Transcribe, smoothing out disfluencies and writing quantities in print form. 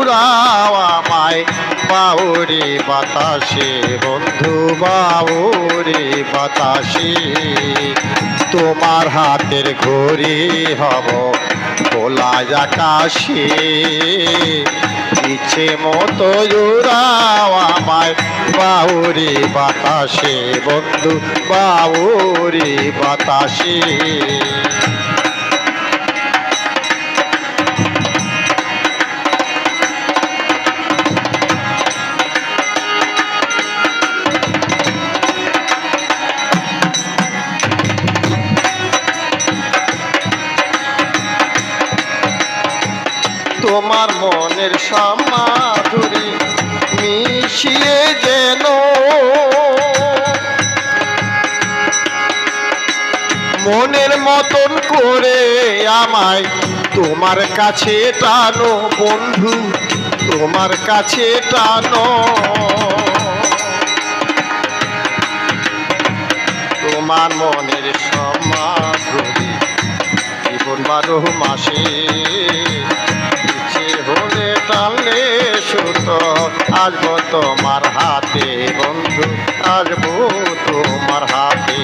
উড়াও আমায় বাউরি বাতাসে বন্ধু বাউরি বাতাসে। তোমার হাতের ঘড়ি হব খোলা আকাশে, ইচ্ছে মতো উড়াও আমায় বাউরি বাতাসে বন্ধু বাউরি বাতাসে। তোমার মনের সমাধুরী মিশিয়ে যেন মনের মতন করে আমায় তোমার কাছে টানো বন্ধু, তোমার কাছে টানো। তোমার মনের সমাধুরী জীবন 12 মাসে, হলে টানলে সুতো আসবো তোমার হাতে বন্ধু, আসবো তোমার হাতে।